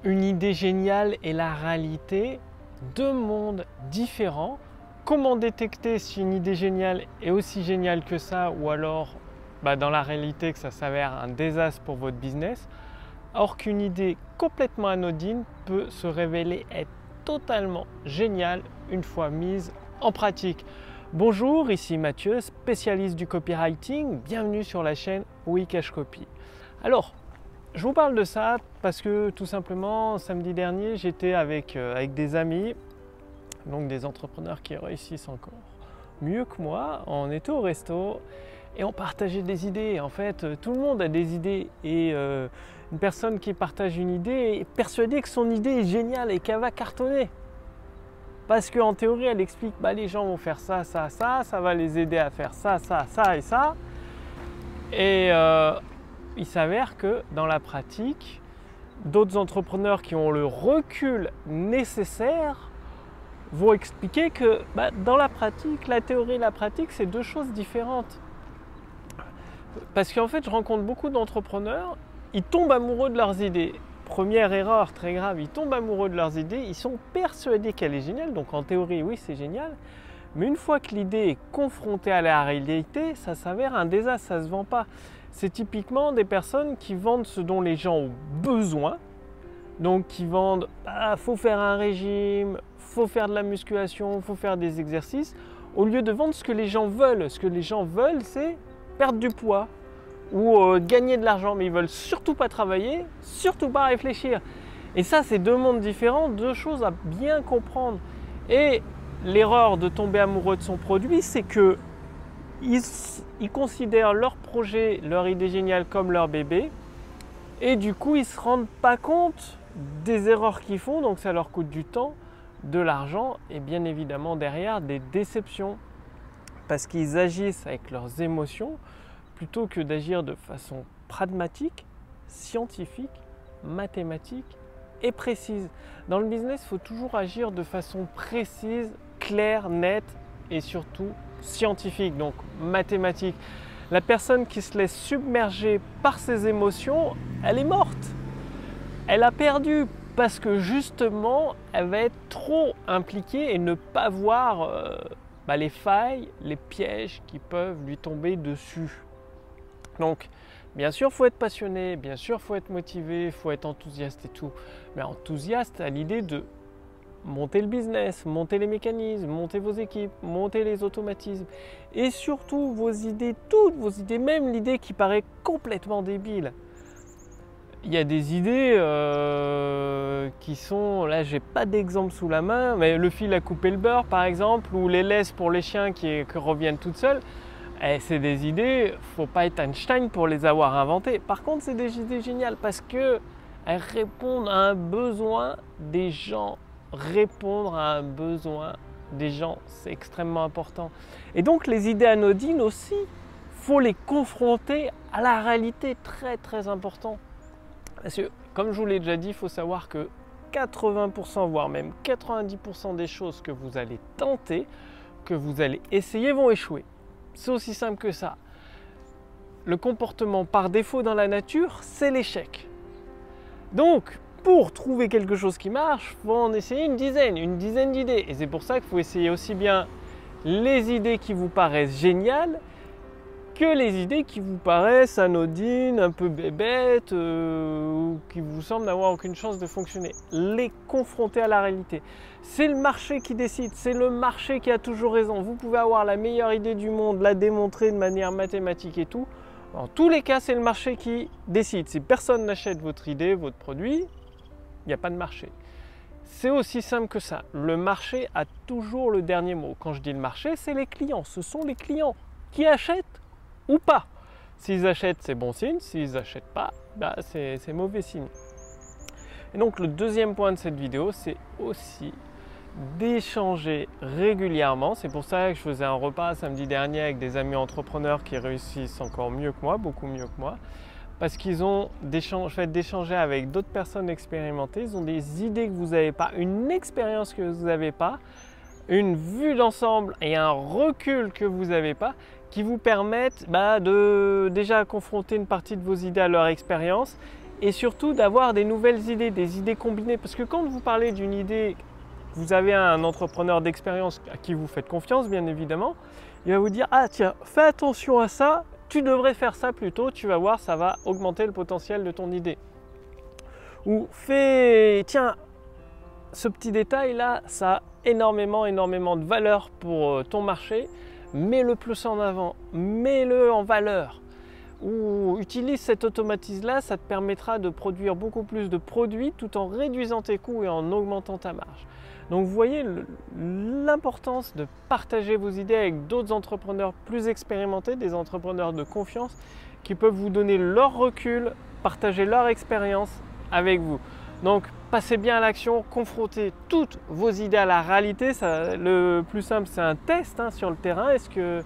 Une idée géniale et la réalité, deux mondes différents. Comment détecter si une idée géniale est aussi géniale que ça ou alors dans la réalité que ça s'avère un désastre pour votre business, alors qu'une idée complètement anodine peut se révéler être totalement géniale une fois mise en pratique. Bonjour, ici Mathieu, spécialiste du copywriting. Bienvenue sur la chaîne Wikash Copy. Alors, je vous parle de ça parce que tout simplement, samedi dernier, j'étais avec des amis, donc des entrepreneurs qui réussissent encore mieux que moi. On était au resto et on partageait des idées. En fait, tout le monde a des idées et une personne qui partage une idée est persuadée que son idée est géniale et qu'elle va cartonner. Parce qu'en théorie, elle explique les gens vont faire ça, ça, ça va les aider à faire ça, ça, ça et ça. Et il s'avère que dans la pratique, d'autres entrepreneurs qui ont le recul nécessaire vont expliquer que dans la pratique, la théorie et la pratique, c'est deux choses différentes. Parce qu'en fait, je rencontre beaucoup d'entrepreneurs, ils tombent amoureux de leurs idées. Première erreur très grave, ils tombent amoureux de leurs idées, ils sont persuadés qu'elle est géniale, donc en théorie, oui, c'est génial. Mais une fois que l'idée est confrontée à la réalité, ça s'avère un désastre, ça ne se vend pas. C'est typiquement des personnes qui vendent ce dont les gens ont besoin. Donc qui vendent, faut faire un régime, faut faire de la musculation, faut faire des exercices, au lieu de vendre ce que les gens veulent. Ce que les gens veulent, c'est perdre du poids ou gagner de l'argent. Mais ils ne veulent surtout pas travailler, surtout pas réfléchir. Et ça, c'est deux mondes différents, deux choses à bien comprendre. Et l'erreur de tomber amoureux de son produit, c'est que ils considèrent leur projet, leur idée géniale comme leur bébé et du coup ils ne se rendent pas compte des erreurs qu'ils font, donc ça leur coûte du temps, de l'argent et bien évidemment derrière des déceptions parce qu'ils agissent avec leurs émotions plutôt que d'agir de façon pragmatique, scientifique, mathématique et précise. Dans le business, il faut toujours agir de façon précise, claire, nette et surtout scientifique, donc mathématique. La personne qui se laisse submerger par ses émotions, elle est morte. Elle a perdu parce que justement, elle va être trop impliquée et ne pas voir les failles, les pièges qui peuvent lui tomber dessus. Donc, bien sûr, il faut être passionné, bien sûr, il faut être motivé, il faut être enthousiaste et tout. Mais enthousiaste à l'idée de monter le business, monter les mécanismes, monter vos équipes, monter les automatismes et surtout vos idées, toutes vos idées, même l'idée qui paraît complètement débile. Il y a des idées qui sont, là j'ai pas d'exemple sous la main, mais le fil à couper le beurre par exemple, ou les laisses pour les chiens qui reviennent toutes seules. C'est des idées, faut pas être Einstein pour les avoir inventées. Par contre, c'est des idées géniales parce qu'elles répondent à un besoin des gens. Répondre à un besoin des gens, c'est extrêmement important. Et donc les idées anodines aussi, faut les confronter à la réalité, très très important. Parce que comme je vous l'ai déjà dit, il faut savoir que 80% voire même 90% des choses que vous allez tenter, que vous allez essayer vont échouer. C'est aussi simple que ça. Le comportement par défaut dans la nature, c'est l'échec. Donc, pour trouver quelque chose qui marche, il faut en essayer une dizaine d'idées. Et c'est pour ça qu'il faut essayer aussi bien les idées qui vous paraissent géniales que les idées qui vous paraissent anodines, un peu bébêtes, ou qui vous semblent n'avoir aucune chance de fonctionner. Les confronter à la réalité. C'est le marché qui décide, c'est le marché qui a toujours raison. Vous pouvez avoir la meilleure idée du monde, la démontrer de manière mathématique et tout. En tous les cas, c'est le marché qui décide. Si personne n'achète votre idée, votre produit, il n'y a pas de marché. C'est aussi simple que ça. Le marché a toujours le dernier mot. Quand je dis le marché, c'est les clients. Ce sont les clients qui achètent ou pas. S'ils achètent, c'est bon signe. S'ils n'achètent pas, c'est mauvais signe. Et donc le deuxième point de cette vidéo, c'est aussi d'échanger régulièrement. C'est pour ça que je faisais un repas samedi dernier avec des amis entrepreneurs qui réussissent encore mieux que moi, beaucoup mieux que moi. Parce qu'ils ont fait d'échanger avec d'autres personnes expérimentées, ils ont des idées que vous n'avez pas, une expérience que vous n'avez pas, une vue d'ensemble et un recul que vous n'avez pas, qui vous permettent de déjà confronter une partie de vos idées à leur expérience et surtout d'avoir des nouvelles idées, des idées combinées. Parce que quand vous parlez d'une idée, vous avez un entrepreneur d'expérience à qui vous faites confiance, bien évidemment, il va vous dire « Ah tiens, fais attention à ça, tu devrais faire ça plutôt, tu vas voir, ça va augmenter le potentiel de ton idée. » Ou « Tiens, ce petit détail-là, ça a énormément de valeur pour ton marché, mets-le plus en avant, mets-le en valeur. » Ou utilise cet automatisme-là, ça te permettra de produire beaucoup plus de produits tout en réduisant tes coûts et en augmentant ta marge. Donc vous voyez l'importance de partager vos idées avec d'autres entrepreneurs plus expérimentés, des entrepreneurs de confiance qui peuvent vous donner leur recul, partager leur expérience avec vous. Donc passez bien à l'action, confrontez toutes vos idées à la réalité. Le plus simple, c'est un test sur le terrain. Est-ce que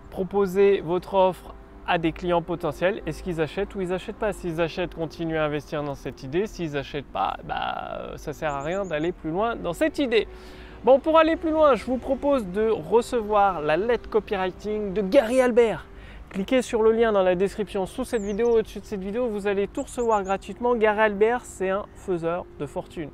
proposez votre offre à des clients potentiels, est-ce qu'ils achètent ou ils n'achètent pas? S'ils achètent, continuez à investir dans cette idée. S'ils n'achètent pas, ça ne sert à rien d'aller plus loin dans cette idée. Bon, pour aller plus loin, je vous propose de recevoir la lettre copywriting de Gary Albert. Cliquez sur le lien dans la description sous cette vidéo. Au-dessus de cette vidéo, vous allez tout recevoir gratuitement. Gary Albert, c'est un faiseur de fortune.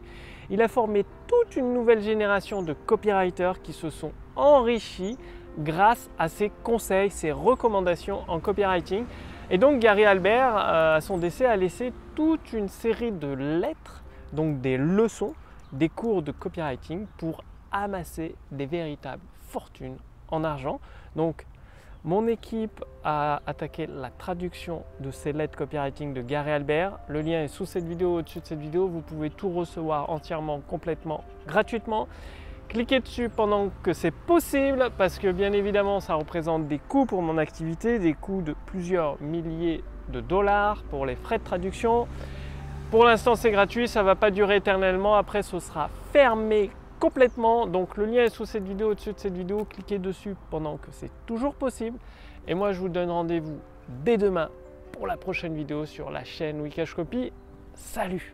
Il a formé toute une nouvelle génération de copywriters qui se sont enrichis grâce à ses conseils, ses recommandations en copywriting. Et donc Gary Albert, à son décès, a laissé toute une série de lettres, donc des leçons, des cours de copywriting pour amasser des véritables fortunes en argent. Donc mon équipe a attaqué la traduction de ces lettres copywriting de Gary Albert. Le lien est sous cette vidéo, au-dessus de cette vidéo. Vous pouvez tout recevoir entièrement, complètement, gratuitement. Cliquez dessus pendant que c'est possible parce que bien évidemment ça représente des coûts pour mon activité, des coûts de plusieurs milliers de dollars pour les frais de traduction. Pour l'instant c'est gratuit, ça ne va pas durer éternellement, après ce sera fermé complètement. Donc le lien est sous cette vidéo, au-dessus de cette vidéo, cliquez dessus pendant que c'est toujours possible. Et moi je vous donne rendez-vous dès demain pour la prochaine vidéo sur la chaîne Wikash Copy. Salut!